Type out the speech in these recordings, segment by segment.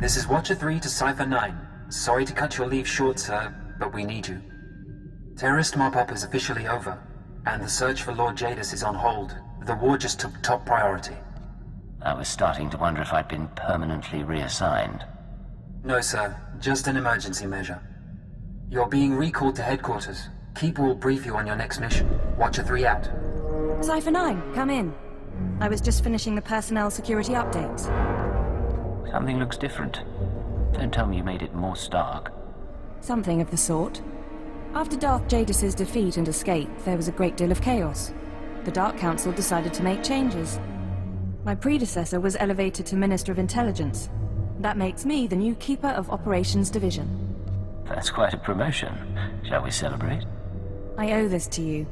This is Watcher 3 to Cypher 9. Sorry to cut your leave short, sir, but we need you. Terrorist mop-up is officially over, and the search for Lord Jadis is on hold. The war just took top priority. I was starting to wonder if I'd been permanently reassigned. No, sir. Just an emergency measure. You're being recalled to headquarters. Keep will brief you on your next mission. Watcher 3 out. Cypher 9, come in. I was just finishing the personnel security updates. Something looks different. Don't tell me you made it more stark. Something of the sort. After Darth Jadis's defeat and escape, there was a great deal of chaos. The Dark Council decided to make changes. My predecessor was elevated to Minister of Intelligence. That makes me the new Keeper of Operations Division. That's quite a promotion. Shall we celebrate? I owe this to you.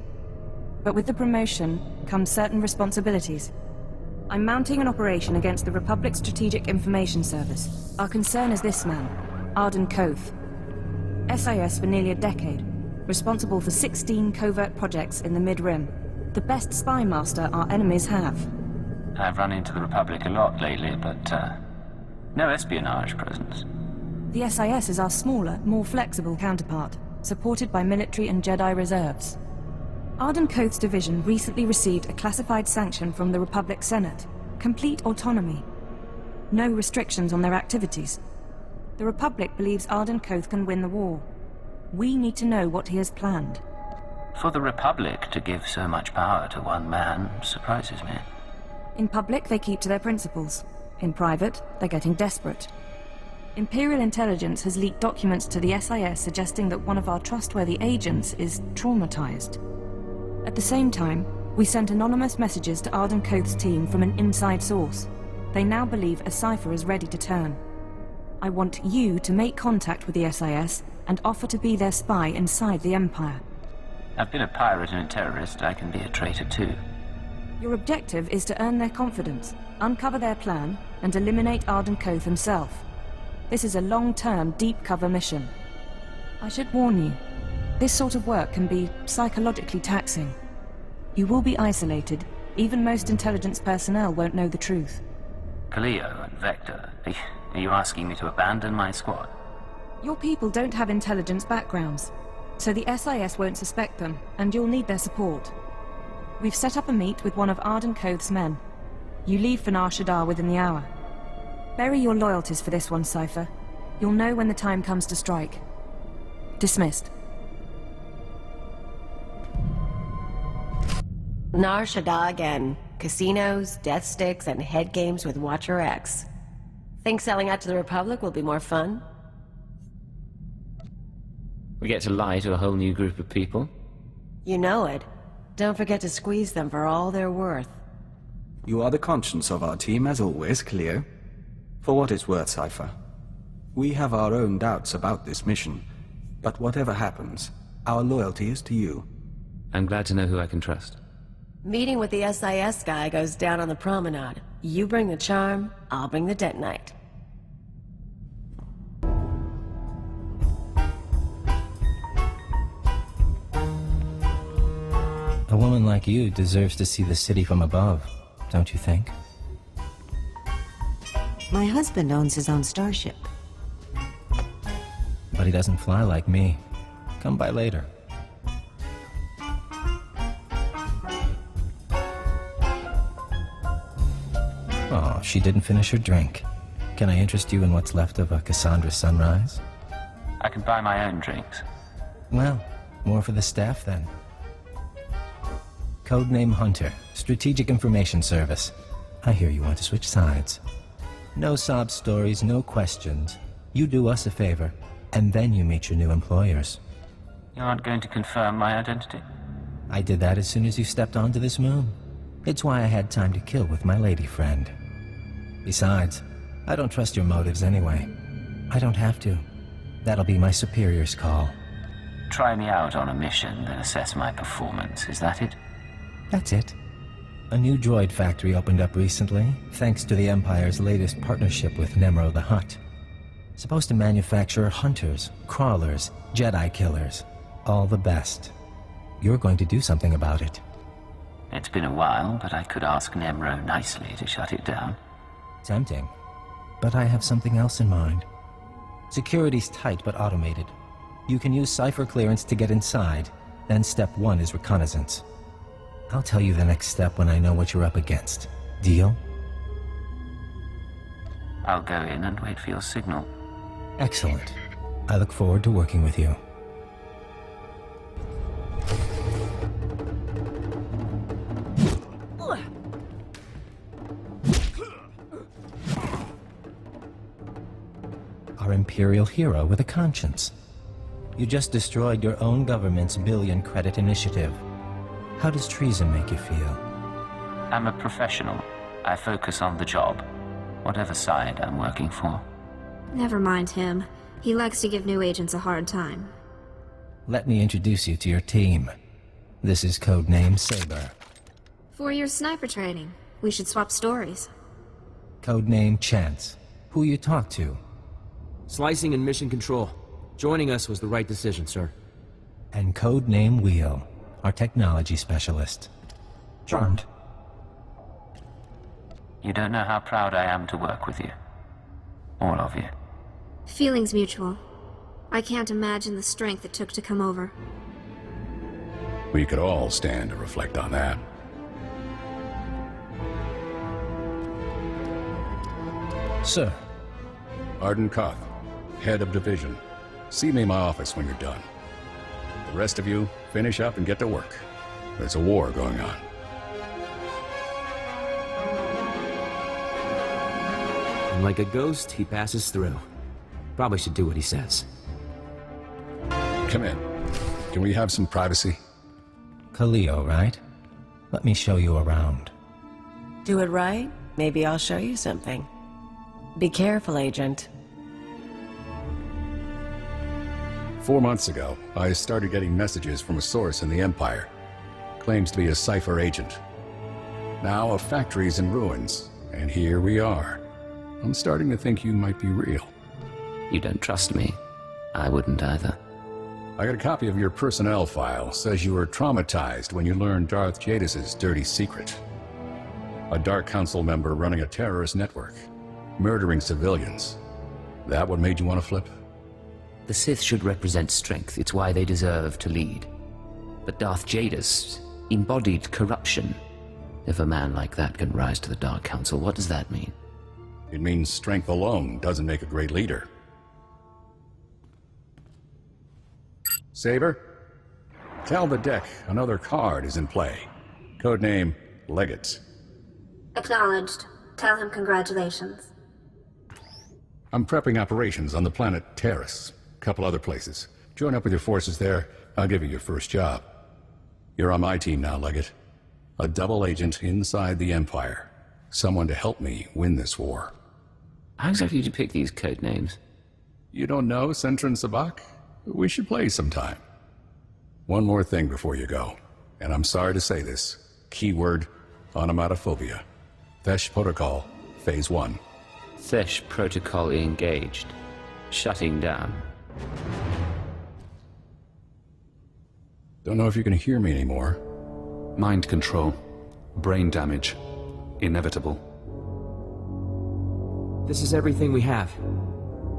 But with the promotion comes certain responsibilities. I'm mounting an operation against the Republic Strategic Information Service. Our concern is this man, Arden Koth. SIS for nearly a decade, responsible for 16 covert projects in the Mid-Rim. The best spy master our enemies have. I've run into the Republic a lot lately, but no espionage presence. The SIS is our smaller, more flexible counterpart, supported by military and Jedi reserves. Arden Koth's division recently received a classified sanction from the Republic Senate. Complete autonomy. No restrictions on their activities. The Republic believes Arden Koth can win the war. We need to know what he has planned. For the Republic to give so much power to one man surprises me. In public, they keep to their principles. In private, they're getting desperate. Imperial intelligence has leaked documents to the SIS suggesting that one of our trustworthy agents is traumatized. At the same time, we sent anonymous messages to Arden Koth's team from an inside source. They now believe a cipher is ready to turn. I want you to make contact with the SIS and offer to be their spy inside the Empire. I've been a pirate and a terrorist. I can be a traitor too. Your objective is to earn their confidence, uncover their plan, and eliminate Arden Koth himself. This is a long-term, deep-cover mission. I should warn you, this sort of work can be psychologically taxing. You will be isolated. Even most intelligence personnel won't know the truth. Cleo and Vector, are you asking me to abandon my squad? Your people don't have intelligence backgrounds, so the SIS won't suspect them, and you'll need their support. We've set up a meet with one of Arden Koth's men. You leave for Nar Shaddaa within the hour. Bury your loyalties for this one, Cypher. You'll know when the time comes to strike. Dismissed. Nar Shaddaa again. Casinos, death sticks, and head games with Watcher X. Think selling out to the Republic will be more fun? We get to lie to a whole new group of people. You know it. Don't forget to squeeze them for all they're worth. You are the conscience of our team, as always, Cleo. For what it's worth, Cypher. We have our own doubts about this mission, but whatever happens, our loyalty is to you. I'm glad to know who I can trust. Meeting with the SIS guy goes down on the promenade. You bring the charm, I'll bring the detonite. A woman like you deserves to see the city from above, don't you think? My husband owns his own starship. But he doesn't fly like me. Come by later. Oh, she didn't finish her drink. Can I interest you in what's left of a Cassandra sunrise? I can buy my own drinks. Well, more for the staff then. Codename Hunter, Strategic Information Service. I hear you want to switch sides. No sob stories, no questions. You do us a favor, and then you meet your new employers. You aren't going to confirm my identity? I did that as soon as you stepped onto this moon. It's why I had time to kill with my lady friend. Besides, I don't trust your motives anyway. I don't have to. That'll be my superior's call. Try me out on a mission, then assess my performance. Is that it? That's it. A new droid factory opened up recently, thanks to the Empire's latest partnership with Nemro the Hutt. Supposed to manufacture hunters, crawlers, Jedi killers. All the best. You're going to do something about it. It's been a while, but I could ask Nemro nicely to shut it down. Tempting. but I have something else in mind. Security's tight but automated. You can use cipher clearance to get inside, then step 1 is reconnaissance. I'll tell you the next step when I know what you're up against. Deal? I'll go in and wait for your signal. Excellent. I look forward to working with you. Our Imperial hero with a conscience. You just destroyed your own government's billion-credit initiative. How does treason make you feel? I'm a professional. I focus on the job, whatever side I'm working for. Never mind him. He likes to give new agents a hard time. Let me introduce you to your team. This is codename Saber. 4 years sniper training. We should swap stories. Codename Chance. Who you talk to? Slicing and mission control. Joining us was the right decision, sir. And codename Wheel, our technology specialist. Charmed. You don't know how proud I am to work with you. All of you. Feelings mutual. I can't imagine the strength it took to come over. We could all stand to reflect on that. Sir. Arden Koth, head of division. See me in my office when you're done. The rest of you, finish up and get to work. There's a war going on. And like a ghost, he passes through. Probably should do what he says. Come in. Can we have some privacy? Khalil, right? Let me show you around. Do it right, maybe I'll show you something. Be careful, Agent. 4 months ago, I started getting messages from a source in the Empire. Claims to be a cipher agent. Now a factory's in ruins, and here we are. I'm starting to think you might be real. You don't trust me. I wouldn't either. I got a copy of your personnel file. Says you were traumatized when you learned Darth Jadis' dirty secret. A Dark Council member running a terrorist network. Murdering civilians. That what made you want to flip? The Sith should represent strength. It's why they deserve to lead. But Darth Jadis embodied corruption. If a man like that can rise to the Dark Council, what does that mean? It means strength alone doesn't make a great leader. Saber? Tell the deck another card is in play. Codename Legate. Acknowledged. Tell him congratulations. I'm prepping operations on the planet Tarris. Couple other places. Join up with your forces there. I'll give you your first job. You're on my team now, Legate. A double agent inside the Empire. Someone to help me win this war. How exactly did you pick these code names? You don't know Sentran Sabak? We should play sometime. One more thing before you go, and I'm sorry to say this. Keyword, onomatophobia. Thesh Protocol, Phase 1. Thesh Protocol engaged. Shutting down. Don't know if you can hear me anymore. Mind control. Brain damage. Inevitable. This is everything we have.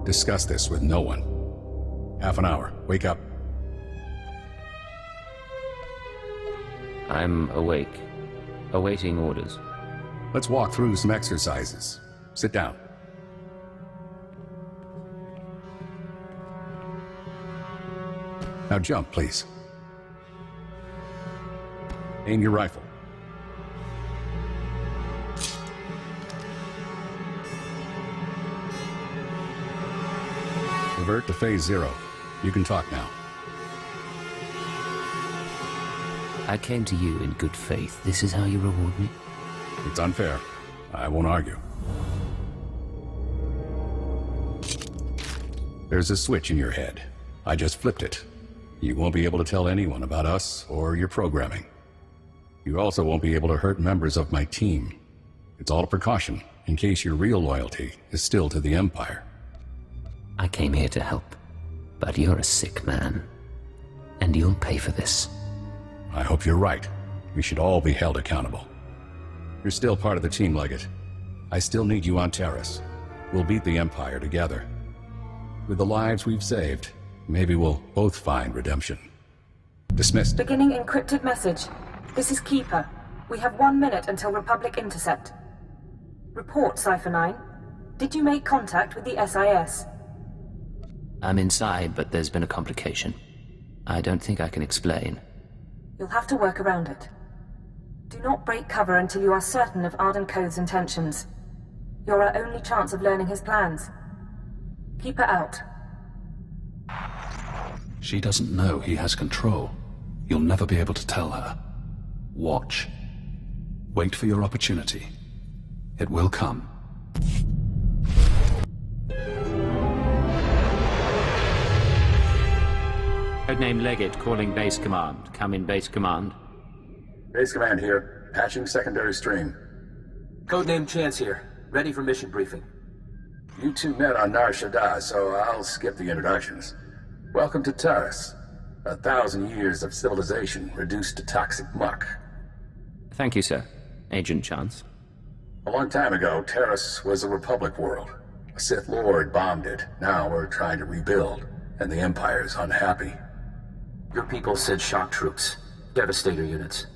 Discuss this with no one. Half an hour. Wake up. I'm awake. Awaiting orders. Let's walk through some exercises. Sit down. Now jump, please. Aim your rifle. Revert to Phase 0. You can talk now. I came to you in good faith. This is how you reward me? It's unfair. I won't argue. There's a switch in your head. I just flipped it. You won't be able to tell anyone about us or your programming. You also won't be able to hurt members of my team. It's all a precaution, in case your real loyalty is still to the Empire. I came here to help, but you're a sick man. And you'll pay for this. I hope you're right. We should all be held accountable. You're still part of the team, Legate. I still need you on Tarris. We'll beat the Empire together. With the lives we've saved, maybe we'll both find redemption. Dismissed. Beginning encrypted message. This is Keeper. We have 1 minute until Republic intercept. Report, Cypher 9. Did you make contact with the SIS? I'm inside, but there's been a complication. I don't think I can explain. You'll have to work around it. Do not break cover until you are certain of Arden Code's intentions. You're our only chance of learning his plans. Keeper out. She doesn't know he has control. You'll never be able to tell her. Watch. Wait for your opportunity. It will come. Codename Legate calling base command. Come in base command. Base command here. Patching secondary stream. Codename Chance here. Ready for mission briefing. You two met on Nar Shaddaa, so I'll skip the introductions. Welcome to Tarris. 1,000 years of civilization reduced to toxic muck. Thank you, sir. Agent Chance. A long time ago, Tarris was a Republic world. A Sith Lord bombed it. Now we're trying to rebuild, and the Empire's unhappy. Your people said shock troops. Devastator units.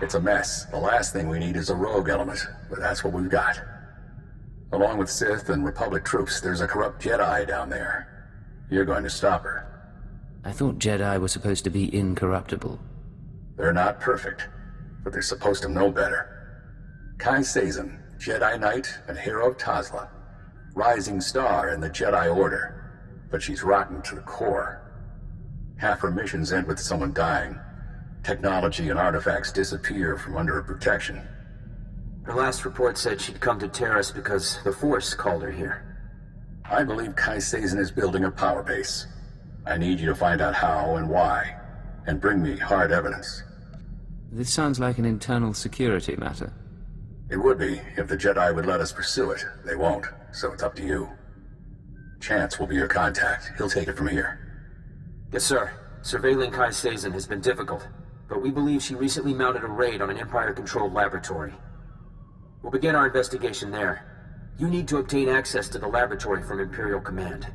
It's a mess. The last thing we need is a rogue element, but that's what we've got. Along with Sith and Republic troops, there's a corrupt Jedi down there. You're going to stop her. I thought Jedi were supposed to be incorruptible. They're not perfect, but they're supposed to know better. Kai Sazin, Jedi Knight and hero of Tazla. Rising star in the Jedi Order, but she's rotten to the core. Half her missions end with someone dying. Technology and artifacts disappear from under her protection. Her last report said she'd come to Tarris because the Force called her here. I believe Kai Sazin is building a power base. I need you to find out how and why, and bring me hard evidence. This sounds like an internal security matter. It would be, if the Jedi would let us pursue it. They won't, so it's up to you. Chance will be your contact. He'll take it from here. Yes, sir. Surveilling Kai Sazin has been difficult, but we believe she recently mounted a raid on an Empire-controlled laboratory. We'll begin our investigation there. You need to obtain access to the laboratory from Imperial Command.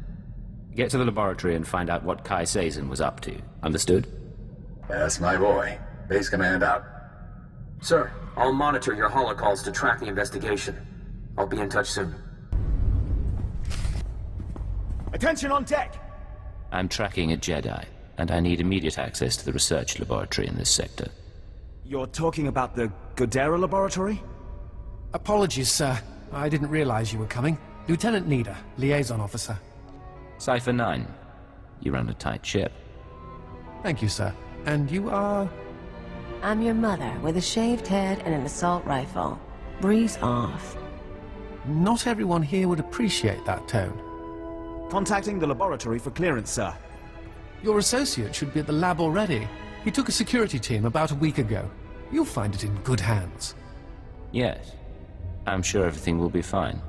Get to the laboratory and find out what Kai Sazin was up to. Understood? That's my boy. Base command out. Sir, I'll monitor your holocalls to track the investigation. I'll be in touch soon. Attention on deck! I'm tracking a Jedi, and I need immediate access to the research laboratory in this sector. You're talking about the Godera laboratory? Apologies, sir. I didn't realize you were coming. Lieutenant Nida, liaison officer. Cypher 9. You run a tight ship. Thank you, sir. And you are... I'm your mother, with a shaved head and an assault rifle. Breeze off. Not everyone here would appreciate that tone. Contacting the laboratory for clearance, sir. Your associate should be at the lab already. He took a security team about a week ago. You'll find it in good hands. Yes. I'm sure everything will be fine.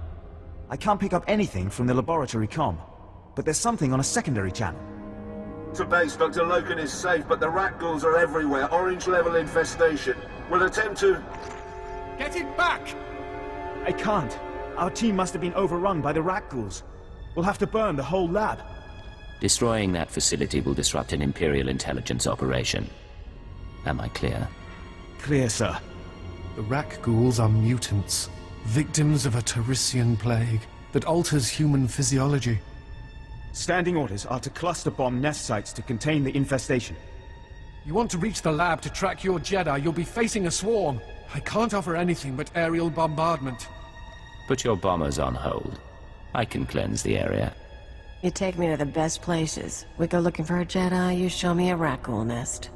I can't pick up anything from the laboratory comm, but there's something on a secondary channel. To base, Dr. Loken is safe, but the rat ghouls are everywhere. Orange-level infestation. We'll attempt to... Get it back! I can't. Our team must have been overrun by the rat ghouls. We'll have to burn the whole lab. Destroying that facility will disrupt an Imperial intelligence operation. Am I clear? Clear, sir. The rat ghouls are mutants, victims of a Tarrissian plague that alters human physiology. Standing orders are to cluster bomb nest sites to contain the infestation. You want to reach the lab to track your Jedi, you'll be facing a swarm. I can't offer anything but aerial bombardment. Put your bombers on hold. I can cleanse the area. You take me to the best places. We go looking for a Jedi, you show me a rat ghoul nest.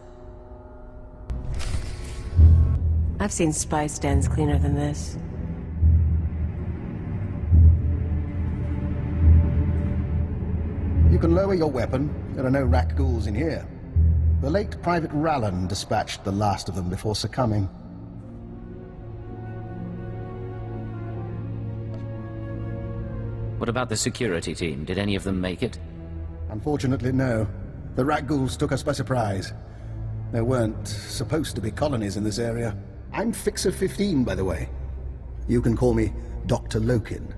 I've seen spice dens cleaner than this. You can lower your weapon. There are no rat ghouls in here. The late Private Rallan dispatched the last of them before succumbing. What about the security team? Did any of them make it? Unfortunately, no. The rat ghouls took us by surprise. There weren't supposed to be colonies in this area. I'm Fixer 15, by the way. You can call me Dr. Loken.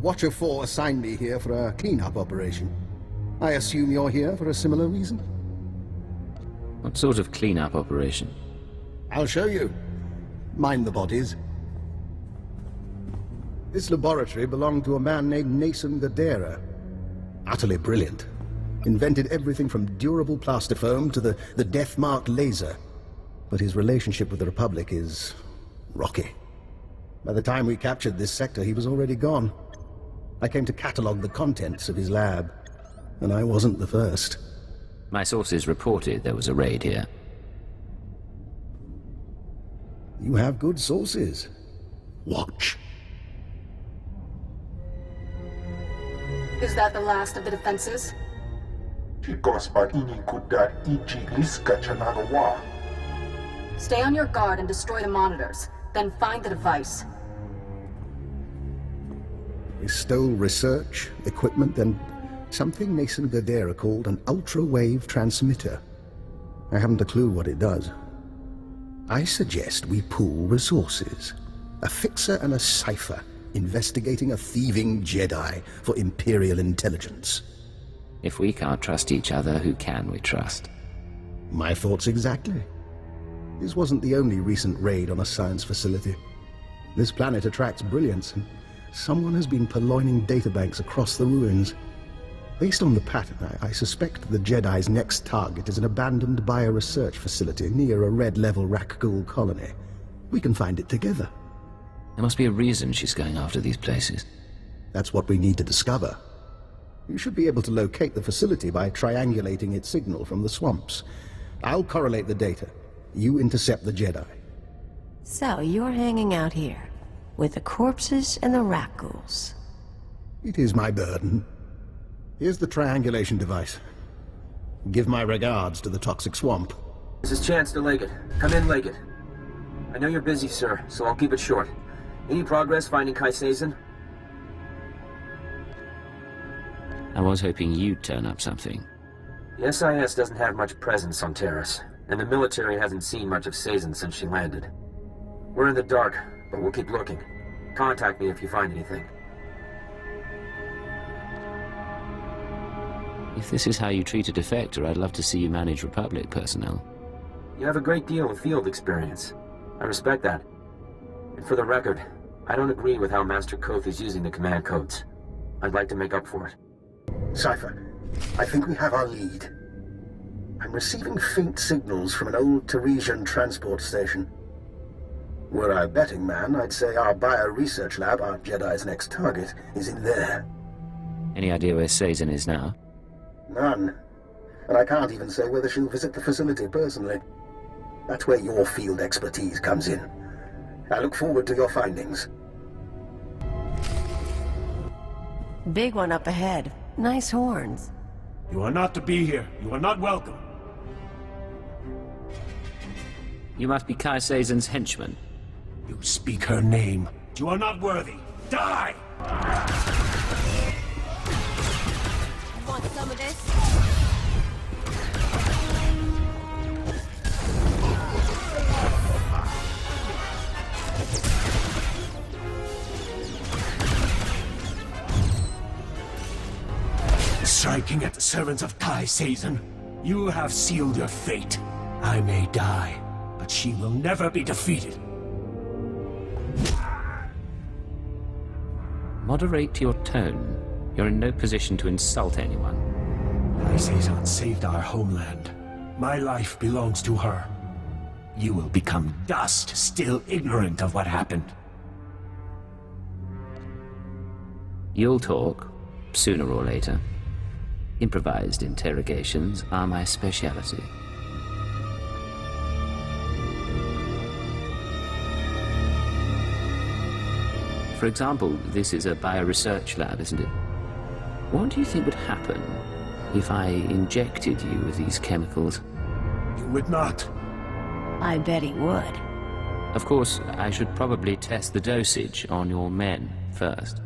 Watcher 4 assigned me here for a cleanup operation. I assume you're here for a similar reason? What sort of cleanup operation? I'll show you. Mind the bodies. This laboratory belonged to a man named Nason Gadera. Utterly brilliant. Invented everything from durable plastifoam to the death-marked laser. But his relationship with the Republic is rocky. By the time we captured this sector, he was already gone. I came to catalog the contents of his lab, and I wasn't the first. My sources reported there was a raid here. You have good sources. Watch. Is that the last of the defenses? Stay on your guard and destroy the monitors. Then find the device. We stole research, equipment, and something Nason Gadera called an ultra-wave transmitter. I haven't a clue what it does. I suggest we pool resources. A fixer and a cipher investigating a thieving Jedi for Imperial intelligence. If we can't trust each other, who can we trust? My thoughts exactly. This wasn't the only recent raid on a science facility. This planet attracts brilliance, and someone has been purloining databanks across the ruins. Based on the pattern, I suspect the Jedi's next target is an abandoned bioresearch facility near a red-level Rakghoul colony. We can find it together. There must be a reason she's going after these places. That's what we need to discover. You should be able to locate the facility by triangulating its signal from the swamps. I'll correlate the data. You intercept the Jedi. So, you're hanging out here, with the corpses and the Rakghouls. It is my burden. Here's the triangulation device. Give my regards to the toxic swamp. This is Chancellor Leggett. Come in, Leggett. I know you're busy, sir, so I'll keep it short. Any progress finding Kai Sazin? I was hoping you'd turn up something. The SIS doesn't have much presence on Tarris, and the military hasn't seen much of Sazin since she landed. We're in the dark, but we'll keep looking. Contact me if you find anything. If this is how you treat a defector, I'd love to see you manage Republic personnel. You have a great deal of field experience. I respect that. And for the record, I don't agree with how Master Koth is using the command codes. I'd like to make up for it. Cipher, I think we have our lead. I'm receiving faint signals from an old Tarrisian transport station. Were I a betting man, I'd say our bio-research lab, our Jedi's next target, is in there. Any idea where Sazin is now? None. And I can't even say whether she'll visit the facility personally. That's where your field expertise comes in. I look forward to your findings. Big one up ahead. Nice horns. You are not to be here. You are not welcome. You must be Kai Sazin's henchman. You speak her name. You are not worthy. Die! Want some of this? Striking at the servants of Kai Sazin, you have sealed your fate. I may die, but she will never be defeated. Moderate your tone. You're in no position to insult anyone. Kai Sazin saved our homeland. My life belongs to her. You will become dust, still ignorant of what happened. You'll talk, sooner or later. Improvised interrogations are my speciality. For example, this is a bioresearch lab, isn't it? What do you think would happen if I injected you with these chemicals? You would not. I bet he would. Of course, I should probably test the dosage on your men first.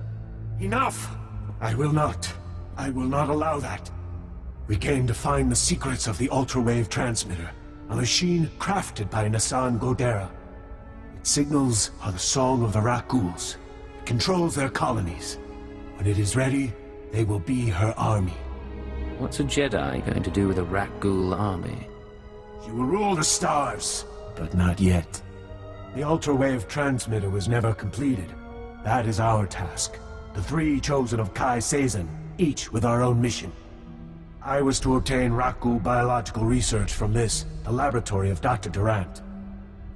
Enough! I will not. I will not allow that. We came to find the secrets of the ultra-wave transmitter, a machine crafted by Nason Gadera. Its signals are the song of the Rakghouls. It controls their colonies. When it is ready, they will be her army. What's a Jedi going to do with a Rakghoul army? She will rule the stars, but not yet. The ultra-wave transmitter was never completed. That is our task. The 3 chosen of Kai Sazin, each with our own mission. I was to obtain Rakghoul biological research from the laboratory of Dr. Durant.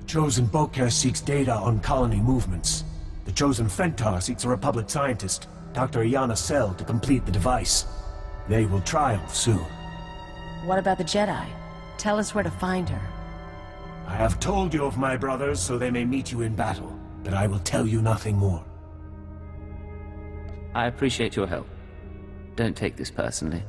The chosen Bokeh seeks data on colony movements. The chosen Fentar seeks a Republic scientist, Dr. Iana Sel, to complete the device. They will triumph soon. What about the Jedi? Tell us where to find her. I have told you of my brothers so they may meet you in battle, but I will tell you nothing more. I appreciate your help. Don't take this personally.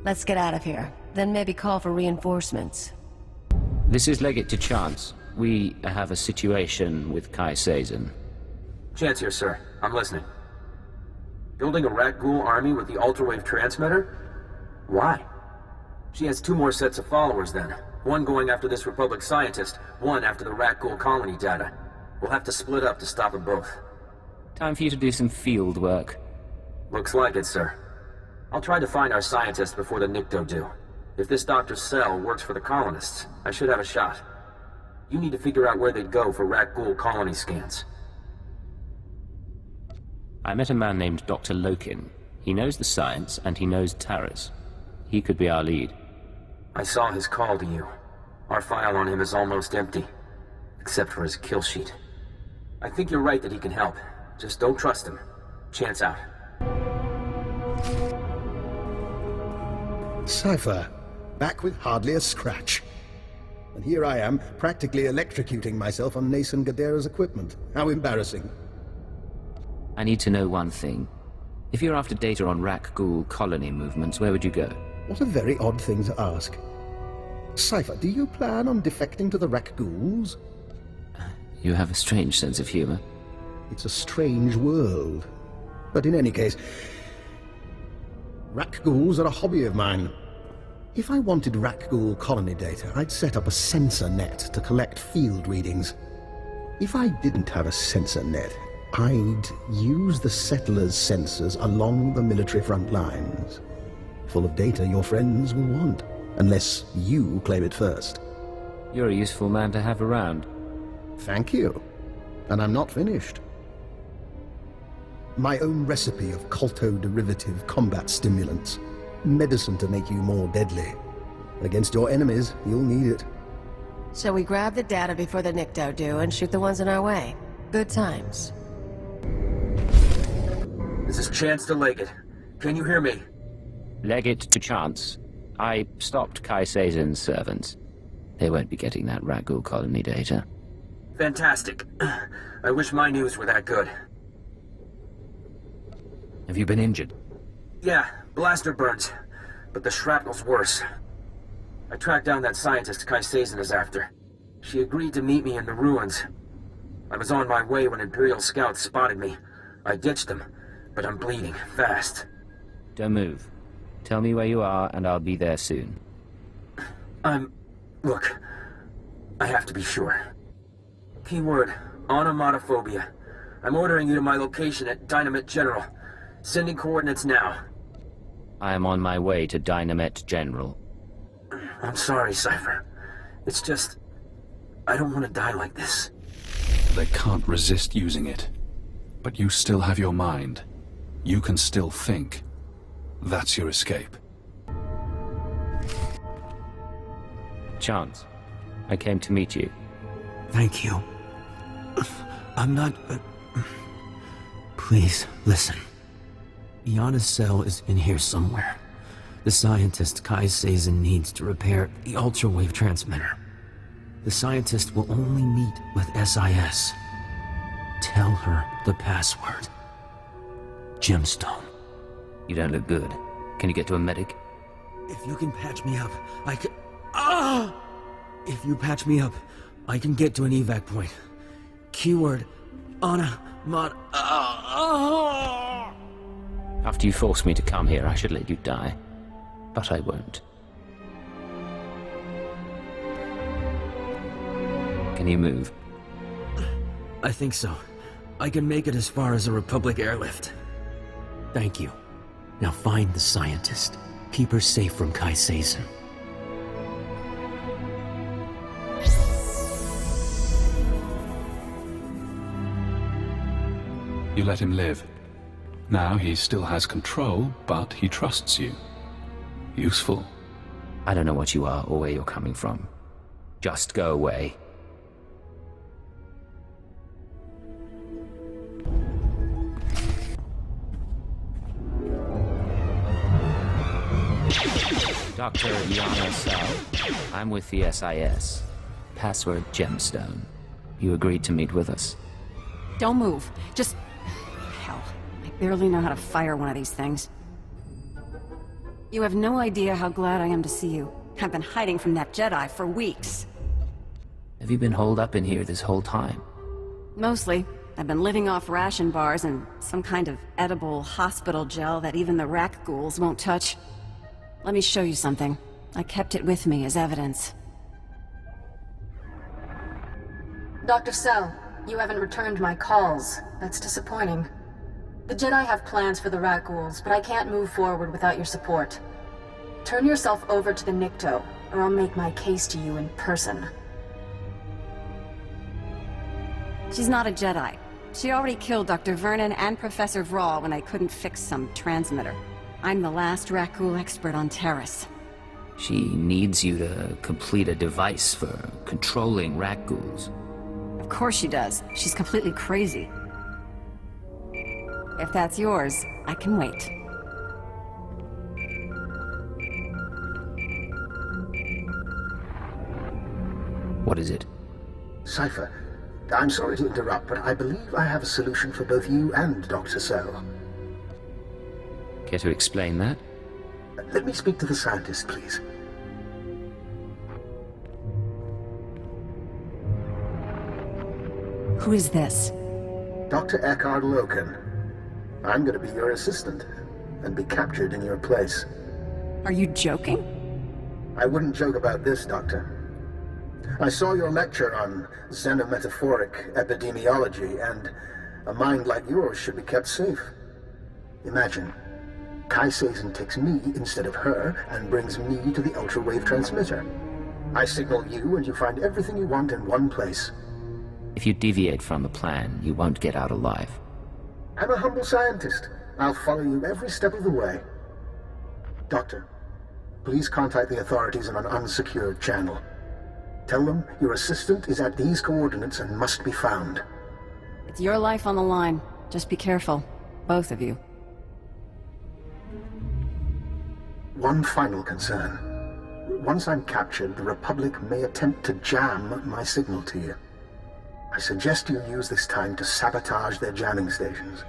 Let's get out of here. Then maybe call for reinforcements. This is Legate to Chance. We have a situation with Kai Sazin. Chance here, sir. I'm listening. Building a Rakghoul army with the ultra-wave transmitter? Why? She has 2 more sets of followers then. One going after this Republic scientist, one after the Rakghoul colony data. We'll have to split up to stop them both. Time for you to do some field work. Looks like it, sir. I'll try to find our scientists before the Nikto do. If this Dr. Sel works for the colonists, I should have a shot. You need to figure out where they'd go for Rakghoul colony scans. I met a man named Dr. Lokin. He knows the science, and he knows Tarris. He could be our lead. I saw his call to you. Our file on him is almost empty, except for his kill sheet. I think you're right that he can help. Just don't trust him. Chance out. Cypher, back with hardly a scratch. And here I am, practically electrocuting myself on Nason Gadera's equipment. How embarrassing. I need to know one thing. If you're after data on Rakghoul colony movements, where would you go? What a very odd thing to ask. Cypher, do you plan on defecting to the Rakghouls? You have a strange sense of humor. It's a strange world. But in any case, Rakghouls are a hobby of mine. If I wanted Rakghoul colony data, I'd set up a sensor net to collect field readings. If I didn't have a sensor net, I'd use the settlers' sensors along the military front lines. Full of data your friends will want, unless you claim it first. You're a useful man to have around. Thank you. And I'm not finished. My own recipe of colto-derivative combat stimulants. Medicine to make you more deadly. Against your enemies, you'll need it. So we grab the data before the Nikto do and shoot the ones in our way. Good times. This is Chance to Legate. Can you hear me? Legate to Chance. I stopped Kai Sazin's servants. They won't be getting that Rakghoul colony data. Fantastic. I wish my news were that good. Have you been injured? Yeah, blaster burns. But the shrapnel's worse. I tracked down that scientist Kai Sazin is after. She agreed to meet me in the ruins. I was on my way when Imperial scouts spotted me. I ditched them, but I'm bleeding fast. Don't move. Tell me where you are, and I'll be there soon. Look, I have to be sure. Keyword, onomatophobia. I'm ordering you to my location at Dynamite General. Sending coordinates now. I am on my way to Dynamite General. I'm sorry, Cypher. It's just... I don't want to die like this. They can't resist using it. But you still have your mind. You can still think. That's your escape. Chance, I came to meet you. Thank you. I'm not... Please, listen. Iana's cell is in here somewhere. The scientist Kai Sazin needs to repair the ultra-wave transmitter. The scientist will only meet with SIS. Tell her the password. Gemstone. You don't look good. Can you get to a medic? If you can patch me up, I can... Ah! If you patch me up, I can get to an evac point. Keyword, Anna, Mod... After you forced me to come here, I should let you die. But I won't. Can you move? I think so. I can make it as far as a Republic airlift. Thank you. Now find the scientist. Keep her safe from Kai Sazin. You let him live. Now he still has control, but he trusts you. Useful. I don't know what you are or where you're coming from. Just go away. Dr. Yana Sal, I'm with the SIS. Password Gemstone. You agreed to meet with us. Don't move. Just... Hell, I barely know how to fire one of these things. You have no idea how glad I am to see you. I've been hiding from that Jedi for weeks. Have you been holed up in here this whole time? Mostly. I've been living off ration bars and some kind of edible hospital gel that even the rack ghouls won't touch. Let me show you something. I kept it with me as evidence. Dr. Sell, you haven't returned my calls. That's disappointing. The Jedi have plans for the rat ghouls, but I can't move forward without your support. Turn yourself over to the Nikto, or I'll make my case to you in person. She's not a Jedi. She already killed Dr. Vernon and Professor Vrawl when I couldn't fix some transmitter. I'm the last rat ghoul expert on Tarris. She needs you to complete a device for controlling rat ghouls. Of course she does. She's completely crazy. If that's yours, I can wait. What is it? Cypher, I'm sorry to interrupt, but I believe I have a solution for both you and Dr. Sell. Care to explain that? Let me speak to the scientist, please. Who is this? Dr. Eckhard Loken. I'm going to be your assistant, and be captured in your place. Are you joking? I wouldn't joke about this, Doctor. I saw your lecture on xenometaphoric epidemiology, and a mind like yours should be kept safe. Imagine, Kai Sazin takes me instead of her, and brings me to the ultra-wave transmitter. I signal you, and you find everything you want in one place. If you deviate from the plan, you won't get out alive. I'm a humble scientist. I'll follow you every step of the way. Doctor, please contact the authorities on an unsecured channel. Tell them your assistant is at these coordinates and must be found. It's your life on the line. Just be careful. Both of you. One final concern. Once I'm captured, the Republic may attempt to jam my signal to you. I suggest you use this time to sabotage their jamming stations.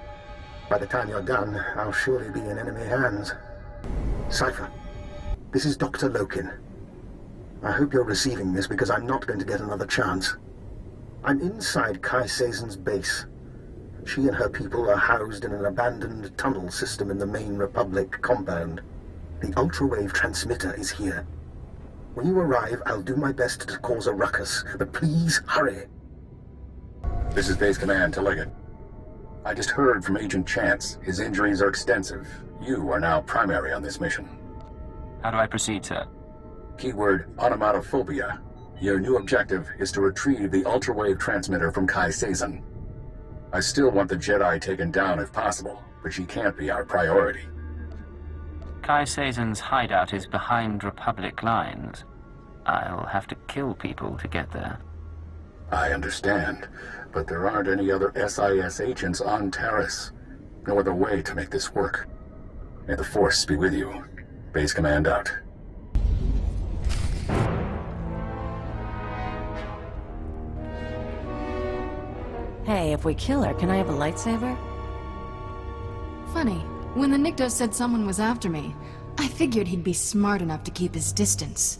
By the time you're done, I'll surely be in enemy hands. Cypher, this is Dr. Loken. I hope you're receiving this because I'm not going to get another chance. I'm inside Kai Sazin's base. She and her people are housed in an abandoned tunnel system in the main Republic compound. The ultra-wave transmitter is here. When you arrive, I'll do my best to cause a ruckus, but please hurry. This is Base Command to Leggett. I just heard from Agent Chance. His injuries are extensive. You are now primary on this mission. How do I proceed, sir? Keyword onomatophobia. Your new objective is to retrieve the ultra-wave transmitter from Kai Sazin. I still want the Jedi taken down if possible, but she can't be our priority. Kai Sazin's hideout is behind Republic lines. I'll have to kill people to get there. I understand, but there aren't any other SIS agents on Tarris. No other way to make this work. May the Force be with you. Base Command out. Hey, if we kill her, can I have a lightsaber? Funny. When the Nikto said someone was after me, I figured he'd be smart enough to keep his distance.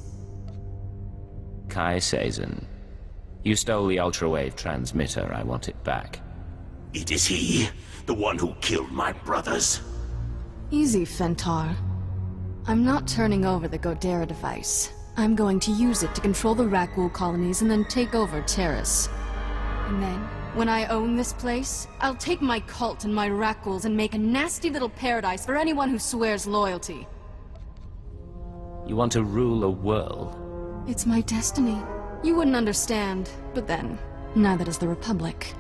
Kai Sazin. You stole the ultra-wave transmitter. I want it back. It is he, the one who killed my brothers. Easy, Fentar. I'm not turning over the Godera device. I'm going to use it to control the Rakghoul colonies and then take over Tarris. And then, when I own this place, I'll take my cult and my Rakghouls and make a nasty little paradise for anyone who swears loyalty. You want to rule a world? It's my destiny. You wouldn't understand, but then, neither does the Republic.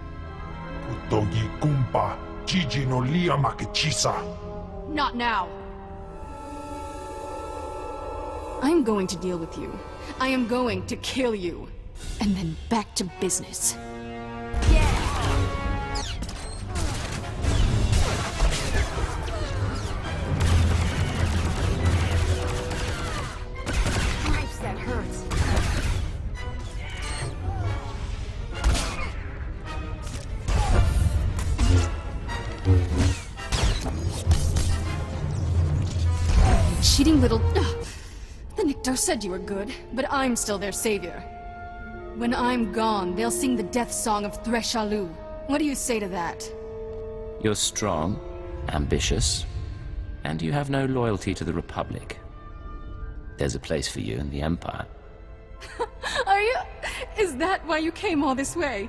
Not now! I'm going to deal with you. I am going to kill you. And then back to business. Cripes, that hurts. Cheating little... The Nikto said you were good, but I'm still their savior. When I'm gone, they'll sing the death song of Threshalu. What do you say to that? You're strong, ambitious, and you have no loyalty to the Republic. There's a place for you in the Empire. Are you... Is that why you came all this way?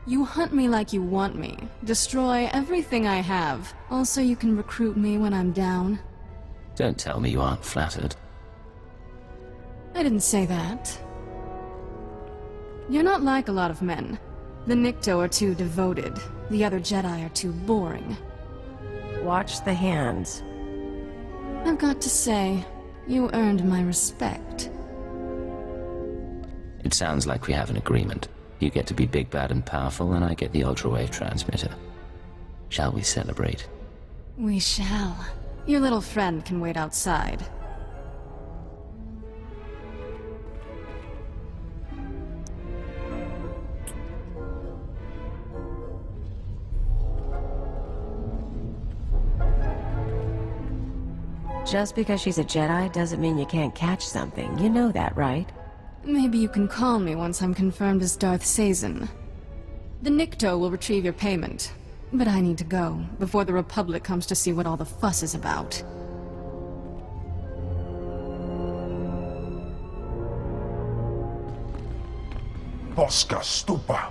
You hunt me like you want me. Destroy everything I have. Also, you can recruit me when I'm down. Don't tell me you aren't flattered. I didn't say that. You're not like a lot of men. The Nikto are too devoted. The other Jedi are too boring. Watch the hands. I've got to say, you earned my respect. It sounds like we have an agreement. You get to be big, bad, and powerful, and I get the ultra-wave transmitter. Shall we celebrate? We shall. Your little friend can wait outside. Just because she's a Jedi doesn't mean you can't catch something. You know that, right? Maybe you can call me once I'm confirmed as Darth Sazin. The Nikto will retrieve your payment. But I need to go, before the Republic comes to see what all the fuss is about. Bosca stupa.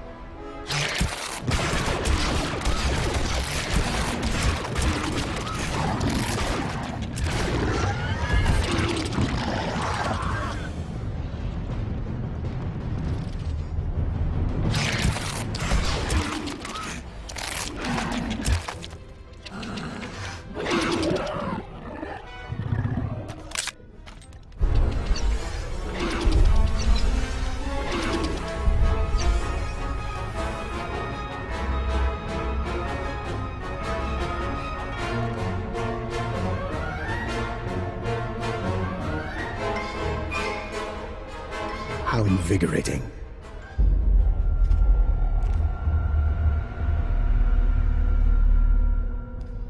How invigorating.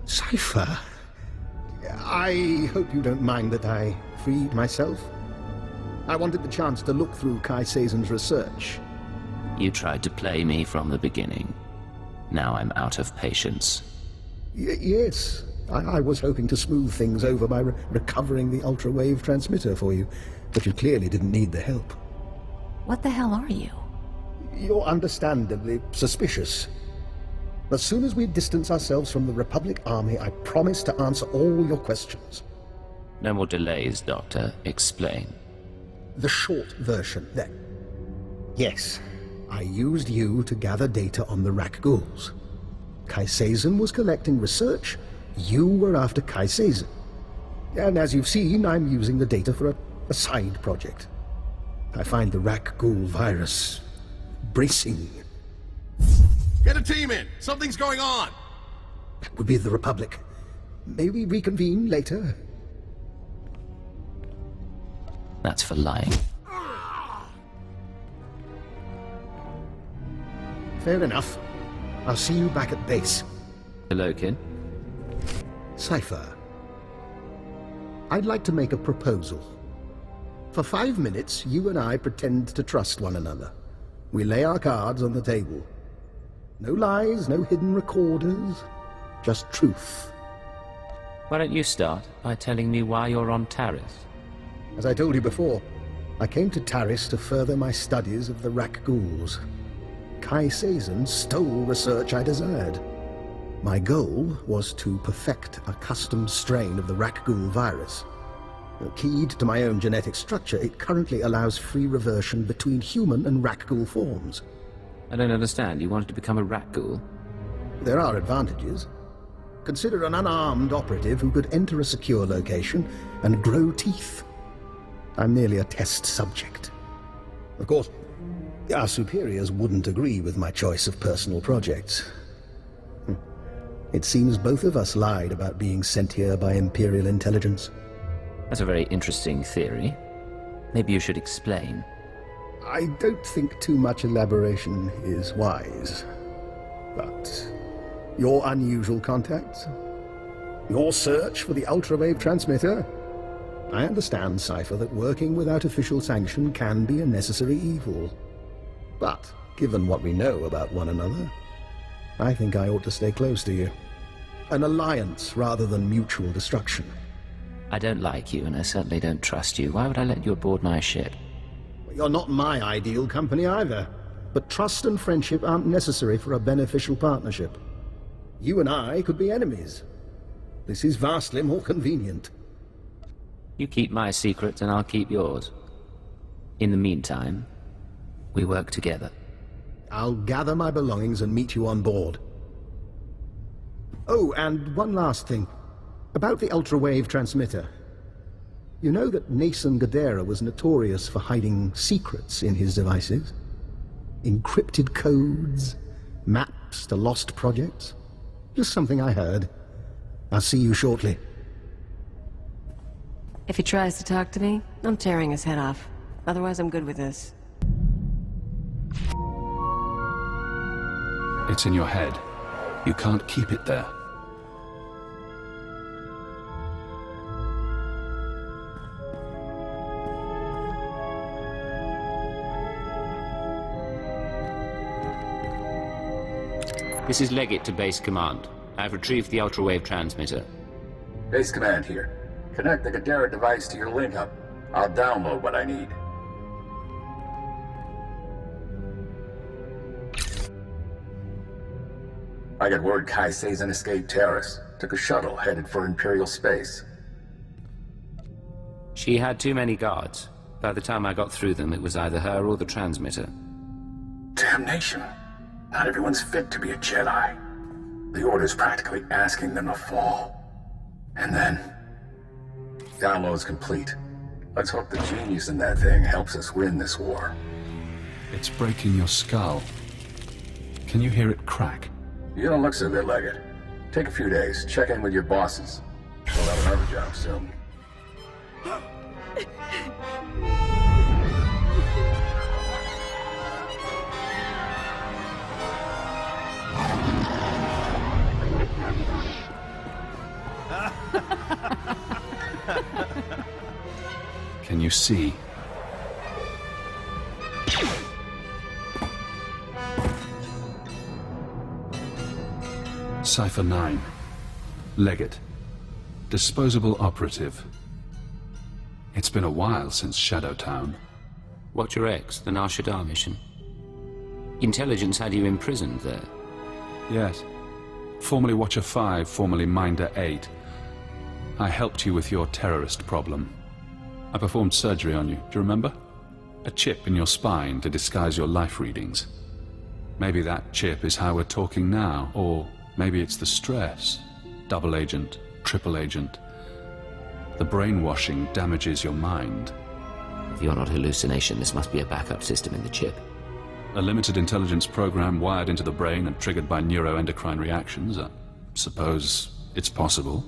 Cypher, I hope you don't mind that I freed myself. I wanted the chance to look through Kai Sazen's research. You tried to play me from the beginning. Now I'm out of patience. Yes, I was hoping to smooth things over by recovering the ultra-wave transmitter for you, but you clearly didn't need the help. What the hell are you? You're understandably suspicious. As soon as we distance ourselves from the Republic Army, I promise to answer all your questions. No more delays, Doctor. Explain. The short version, then. Yes, I used you to gather data on the Rakghouls. Kai Sazen was collecting research. You were after Kai Sazen. And as you've seen, I'm using the data for a side project. I find the Rakghoul virus bracing. Get a team in! Something's going on! That would be the Republic. May we reconvene later? That's for lying. Fair enough. I'll see you back at base. Hello, kid. Cypher. I'd like to make a proposal. For 5 minutes, you and I pretend to trust one another. We lay our cards on the table. No lies, no hidden recorders, just truth. Why don't you start by telling me why you're on Tarris? As I told you before, I came to Tarris to further my studies of the Rak ghouls. Kai Sazin stole research I desired. My goal was to perfect a custom strain of the Rak ghoul virus. Keyed to my own genetic structure, it currently allows free reversion between human and Rak ghoul forms. I don't understand. You wanted to become a Rak ghoul? There are advantages. Consider an unarmed operative who could enter a secure location and grow teeth. I'm merely a test subject. Of course, our superiors wouldn't agree with my choice of personal projects. It seems both of us lied about being sent here by Imperial intelligence. That's a very interesting theory. Maybe you should explain. I don't think too much elaboration is wise. But your unusual contacts? Your search for the ultrawave transmitter? I understand, Cypher, that working without official sanction can be a necessary evil. But, given what we know about one another, I think I ought to stay close to you. An alliance rather than mutual destruction. I don't like you, and I certainly don't trust you. Why would I let you aboard my ship? You're not my ideal company either. But trust and friendship aren't necessary for a beneficial partnership. You and I could be enemies. This is vastly more convenient. You keep my secrets and I'll keep yours. In the meantime, we work together. I'll gather my belongings and meet you on board. Oh, and one last thing. About the ultrawave transmitter. You know that Nason Gadera was notorious for hiding secrets in his devices? Encrypted codes, maps to lost projects. Just something I heard. I'll see you shortly. If he tries to talk to me, I'm tearing his head off. Otherwise, I'm good with this. It's in your head. You can't keep it there. This is Legate to Base Command. I've retrieved the ultrawave transmitter. Base Command here. Connect the Gadara device to your link hub. I'll download what I need. I got word Kai Sazin escaped Tarris. Took a shuttle headed for Imperial space. She had too many guards. By the time I got through them, it was either her or the transmitter. Damnation. Not everyone's fit to be a Jedi. The Order's practically asking them to fall. And then... Download's complete. Let's hope the genius in that thing helps us win this war. It's breaking your skull. Can you hear it crack? You don't look so good, Legate. Take a few days, check in with your bosses. We'll have another job soon. Can you see? Cypher 9. Legate. Disposable operative. It's been a while since Shadowtown. Watcher X, the Nar Shaddaa mission. Intelligence had you imprisoned there. Yes. Formerly Watcher 5, formerly Minder 8. I helped you with your terrorist problem. I performed surgery on you, do you remember? A chip in your spine to disguise your life readings. Maybe that chip is how we're talking now, or maybe it's the stress. Double agent, triple agent. The brainwashing damages your mind. If you're not hallucination, this must be a backup system in the chip. A limited intelligence program wired into the brain and triggered by neuroendocrine reactions. I suppose it's possible.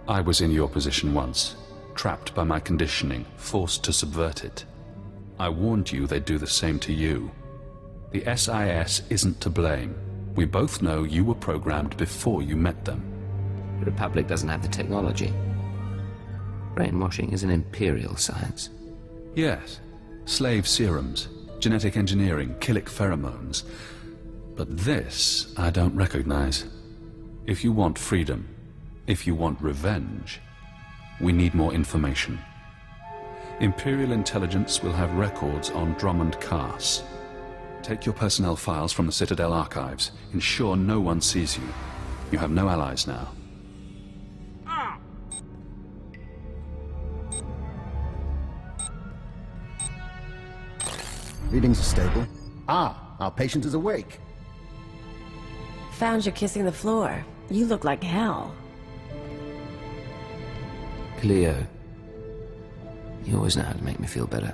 I was in your position once. Trapped by my conditioning, forced to subvert it. I warned you they'd do the same to you. The SIS isn't to blame. We both know you were programmed before you met them. The Republic doesn't have the technology. Brainwashing is an Imperial science. Yes. Slave serums, genetic engineering, chilic pheromones. But this I don't recognize. If you want freedom, if you want revenge, we need more information. Imperial intelligence will have records on Drummond Cass. Take your personnel files from the Citadel archives. Ensure no one sees you. You have no allies now. Readings are stable. Ah, our patient is awake. Found you kissing the floor. You look like hell. Cleo. You always know how to make me feel better.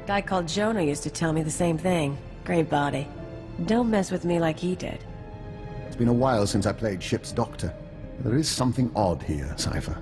Guy called Jonah used to tell me the same thing. Great body. Don't mess with me like he did. It's been a while since I played ship's doctor. There is something odd here, Cypher.